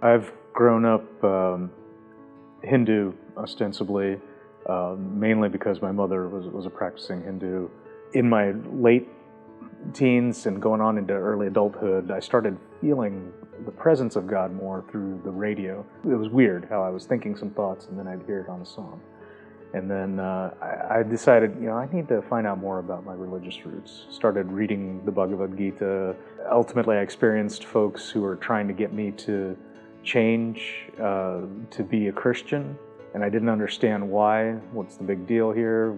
I've grown up Hindu, ostensibly, mainly because my mother was a practicing Hindu. In my late teens and going on into early adulthood, I started feeling the presence of God more through the radio. It was weird how I was thinking some thoughts and then I'd hear it on a song. And then I decided, I need to find out more about my religious roots. Started reading the Bhagavad Gita. Ultimately, I experienced folks who were trying to get me to change to be a Christian, and I didn't understand why. What's the big deal here?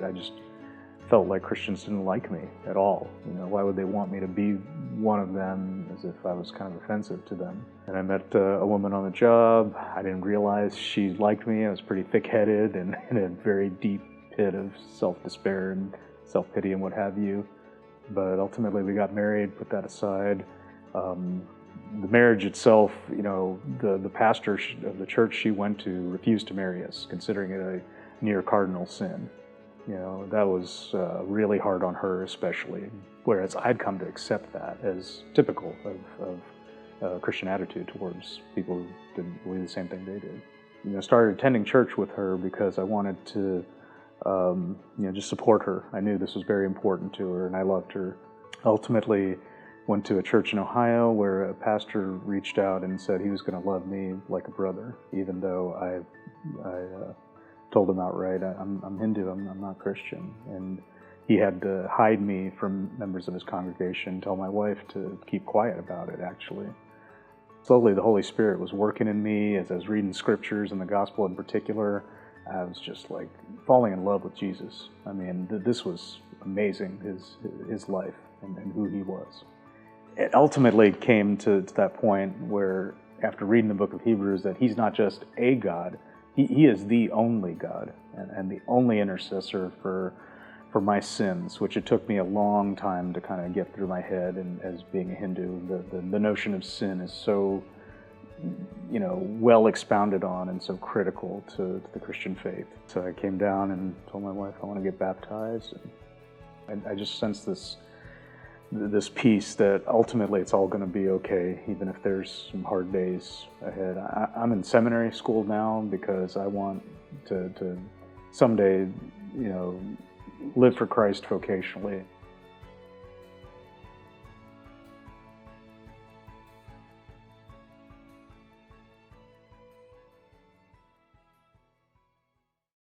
I just felt like Christians didn't like me at all. Why would they want me to be one of them, as if I was kind of offensive to them? And I met a woman on the job. I didn't realize she liked me. I was pretty thick-headed and in a very deep pit of self-despair and self-pity and what have you. But ultimately we got married, put that aside. The marriage itself, the pastor of the church she went to refused to marry us, considering it a near cardinal sin. That was really hard on her especially, whereas I'd come to accept that as typical of Christian attitude towards people who didn't believe the same thing they did. Started attending church with her because I wanted to just support her. I knew this was very important to her and I loved her. Ultimately went to a church in Ohio where a pastor reached out and said he was going to love me like a brother, even though I told him outright, I'm Hindu, I'm not Christian. And he had to hide me from members of his congregation, tell my wife to keep quiet about it, actually. Slowly, the Holy Spirit was working in me as I was reading scriptures and the gospel in particular. I was just like falling in love with Jesus. I mean, this was amazing, his life and who he was. It ultimately came to that point where, after reading the book of Hebrews, that he's not just a God, He is the only God and the only intercessor for my sins, which it took me a long time to kind of get through my head. And as being a Hindu, the notion of sin is so, well expounded on and so critical to the Christian faith. So I came down and told my wife I want to get baptized. And I just sensed this peace that ultimately it's all going to be okay, even if there's some hard days ahead. I'm in seminary school now because I want to someday, live for Christ vocationally.